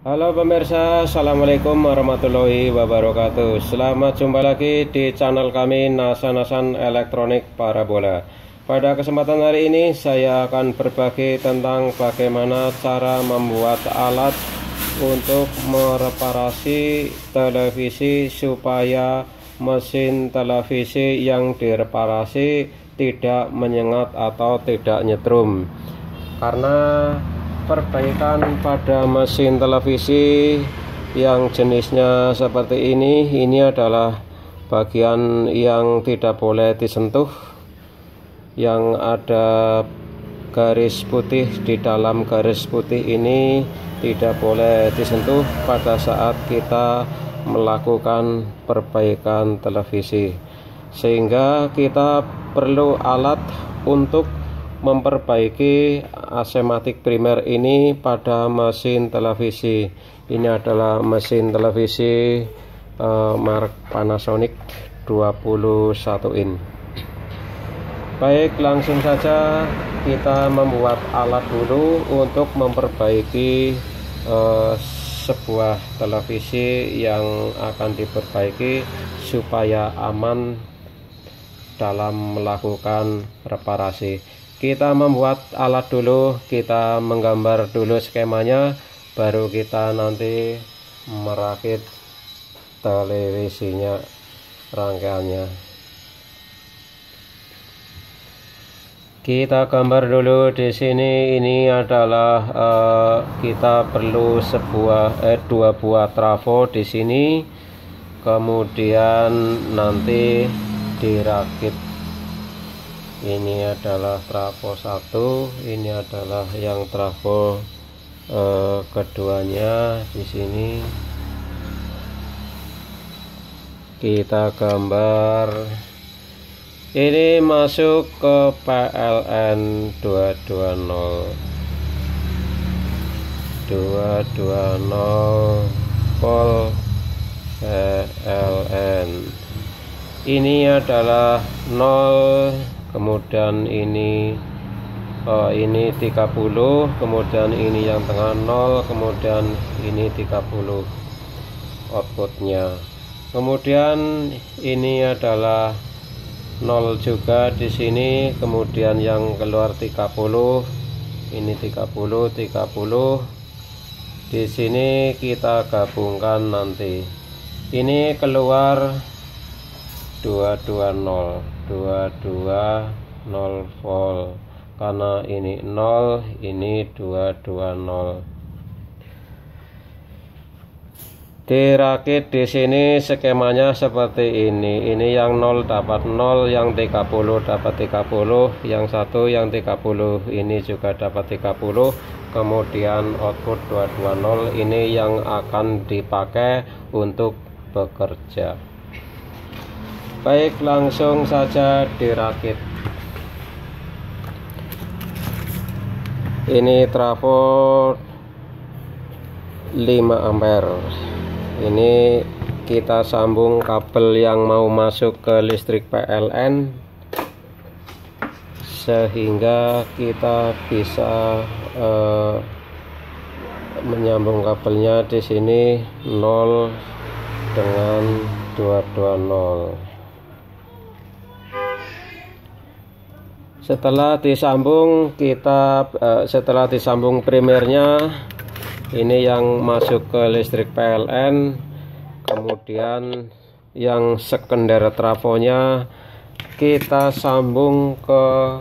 Halo pemirsa, Assalamualaikum warahmatullahi wabarakatuh. Selamat jumpa lagi di channel kami Nasan-Nasan Elektronik Parabola. Pada kesempatan hari ini saya akan berbagi tentang bagaimana cara membuat alat untuk mereparasi televisi supaya mesin televisi yang direparasi tidak menyengat atau tidak nyetrum. Karena perbaikan pada mesin televisi yang jenisnya seperti ini adalah bagian yang tidak boleh disentuh, yang ada garis putih. Di dalam garis putih ini tidak boleh disentuh pada saat kita melakukan perbaikan televisi, sehingga kita perlu alat untuk memperbaiki asematik primer ini pada mesin televisi. Ini adalah mesin televisi merek Panasonic 21 in. Baik, langsung saja kita membuat alat dulu untuk memperbaiki sebuah televisi yang akan diperbaiki supaya aman dalam melakukan reparasi. Kita membuat alat dulu, kita menggambar dulu skemanya, baru kita nanti merakit televisinya, rangkaiannya. Kita gambar dulu di sini. Ini adalah kita perlu dua buah trafo di sini, kemudian nanti dirakit. Ini adalah trafo 1, ini adalah yang trafo keduanya. Di sini kita gambar. Ini masuk ke PLN 220 volt PLN. Ini adalah 0, kemudian ini 30, kemudian ini yang tengah 0, kemudian ini 30 outputnya. Kemudian ini adalah 0 juga di sini, kemudian yang keluar 30, ini 30 di sini kita gabungkan nanti. Ini keluar 220 volt, karena ini 0, ini 220. Dirakit di sini skemanya seperti ini. Ini yang 0 dapat 0, yang 30 dapat 30, yang 1 yang 30 ini juga dapat 30. Kemudian output 220 ini yang akan dipakai untuk bekerja. Baik, langsung saja dirakit. Ini trafo 5 ampere. Ini kita sambung kabel yang mau masuk ke listrik PLN, sehingga kita bisa menyambung kabelnya di sini 0 dengan 220. Setelah disambung setelah disambung primernya, ini yang masuk ke listrik PLN, kemudian yang sekunder trafonya kita sambung ke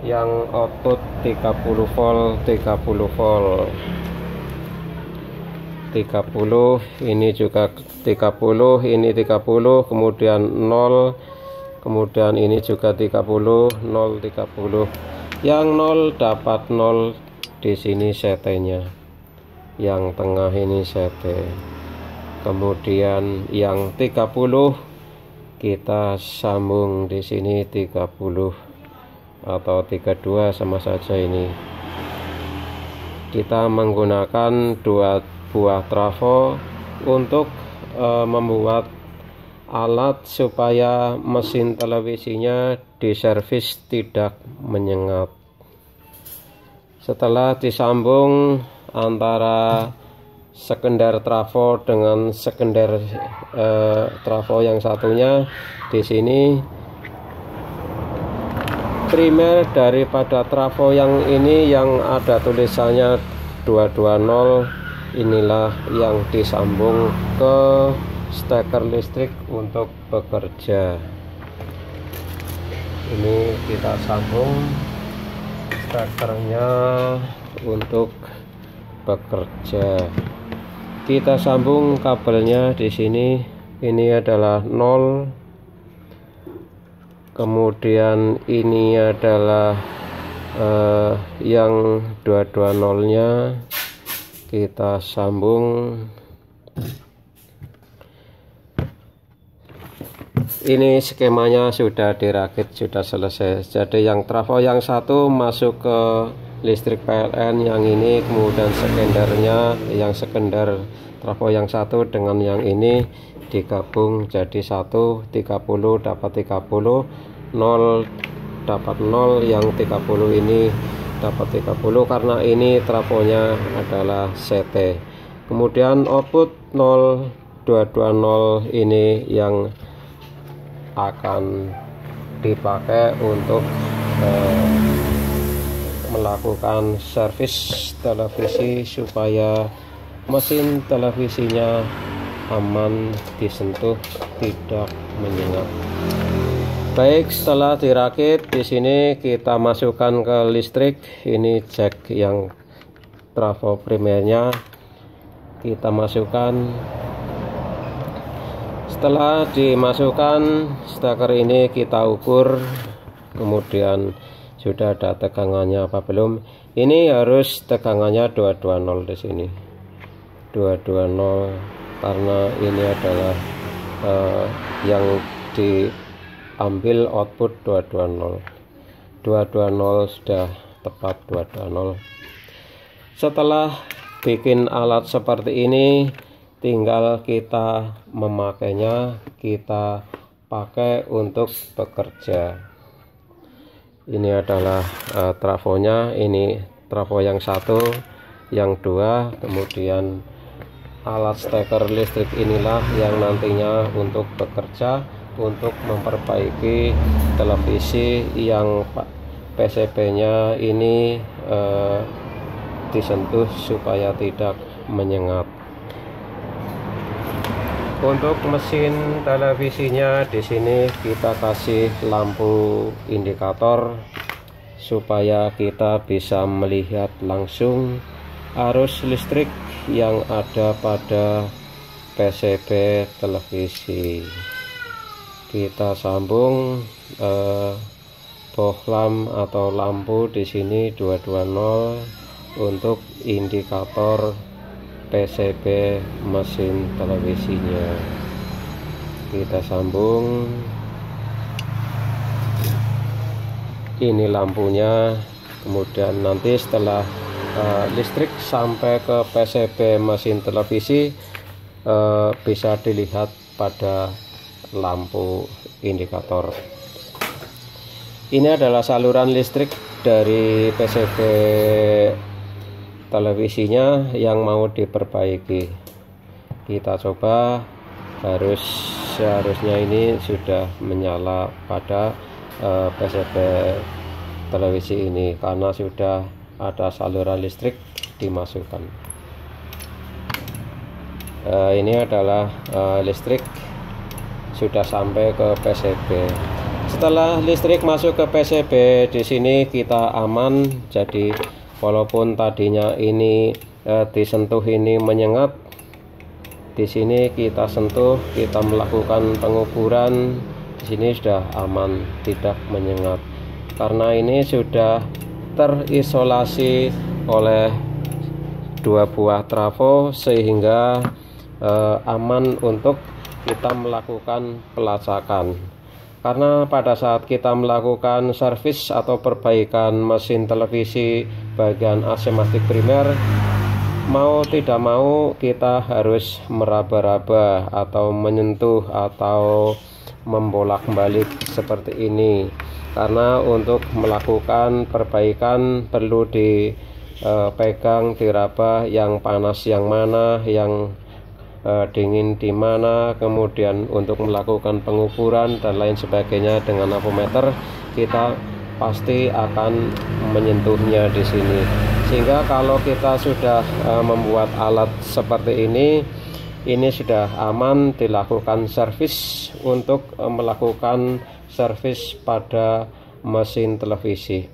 yang output 30 volt, 30, ini juga 30, ini 30, kemudian 0, kemudian ini juga 30, 0, 30. Yang 0 dapat 0 di sini CT-nya. Yang tengah ini CT. Kemudian yang 30 kita sambung di sini 30 atau 32 sama saja ini. Kita menggunakan 2 buah trafo untuk membuat alat supaya mesin televisinya diservis tidak menyengat. Setelah disambung antara sekunder trafo dengan sekunder trafo yang satunya. Di sini primer daripada trafo yang ini yang ada tulisannya 220, inilah yang disambung ke steker listrik untuk bekerja. Ini kita sambung stekernya untuk bekerja. Kita sambung kabelnya di sini. Ini adalah 0, kemudian ini adalah yang 220-nya kita sambung. Ini skemanya sudah dirakit, sudah selesai. Jadi yang trafo yang satu masuk ke listrik PLN yang ini, kemudian sekundernya yang sekunder trafo yang satu dengan yang ini digabung jadi 1, 30 dapat 30, 0 dapat 0, yang 30 ini dapat 30 karena ini trafonya adalah CT. Kemudian output 0220 ini yang akan dipakai untuk melakukan servis televisi supaya mesin televisinya aman disentuh, tidak menyengat. Baik, setelah dirakit di sini kita masukkan ke listrik. Ini jack yang trafo primernya kita masukkan. Setelah dimasukkan steker ini kita ukur, kemudian sudah ada tegangannya apa belum. Ini harus tegangannya 220 di sini, 220 karena ini adalah yang diambil output 220. 220 sudah tepat 220. Setelah bikin alat seperti ini, tinggal kita memakainya, kita pakai untuk bekerja. Ini adalah trafonya, ini trafo yang satu, yang dua, kemudian alat steker listrik inilah yang nantinya untuk bekerja, untuk memperbaiki televisi yang PCB-nya ini disentuh supaya tidak menyengat. Untuk mesin televisinya di sini kita kasih lampu indikator supaya kita bisa melihat langsung arus listrik yang ada pada PCB televisi. Kita sambung bohlam atau lampu di sini 220 untuk indikator PCB mesin televisinya. Kita sambung. Ini lampunya. Kemudian nanti setelah listrik sampai ke PCB mesin televisi bisa dilihat pada lampu indikator. Ini adalah saluran listrik dari PCB televisinya yang mau diperbaiki. Kita coba, seharusnya ini sudah menyala pada PCB televisi ini karena sudah ada saluran listrik dimasukkan. Ini adalah listrik sudah sampai ke PCB. Setelah listrik masuk ke PCB di sini kita aman. Jadi walaupun tadinya ini disentuh ini menyengat, di sini kita sentuh, kita melakukan pengukuran, di sini sudah aman, tidak menyengat. Karena ini sudah terisolasi oleh 2 buah trafo sehingga aman untuk kita melakukan pelacakan. Karena pada saat kita melakukan servis atau perbaikan mesin televisi bagian AC mastic primer, mau tidak mau kita harus meraba-raba atau menyentuh atau membolak-balik seperti ini. Karena untuk melakukan perbaikan perlu pegang, diraba, yang panas yang mana, yang dingin di mana, kemudian untuk melakukan pengukuran dan lain sebagainya dengan apometer, kita pasti akan menyentuhnya di sini. Sehingga kalau kita sudah membuat alat seperti ini sudah aman dilakukan servis untuk melakukan servis pada mesin televisi.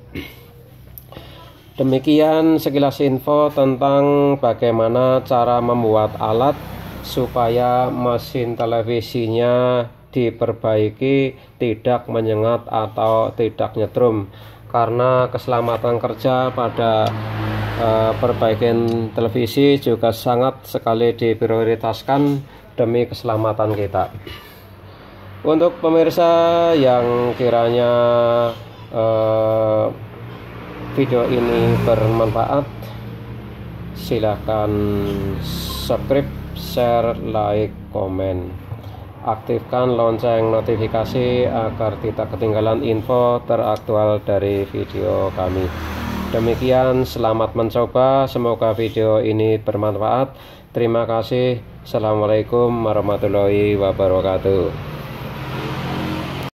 Demikian sekilas info tentang bagaimana cara membuat alat supaya mesin televisinya diperbaiki, tidak menyengat atau tidak nyetrum, karena keselamatan kerja pada perbaikan televisi juga sangat sekali diprioritaskan demi keselamatan kita. Untuk pemirsa yang kiranya video ini bermanfaat, silahkan subscribe, share, like, komen. Aktifkan lonceng notifikasi agar tidak ketinggalan info teraktual dari video kami. Demikian, selamat mencoba, semoga video ini bermanfaat. Terima kasih. Assalamualaikum warahmatullahi wabarakatuh.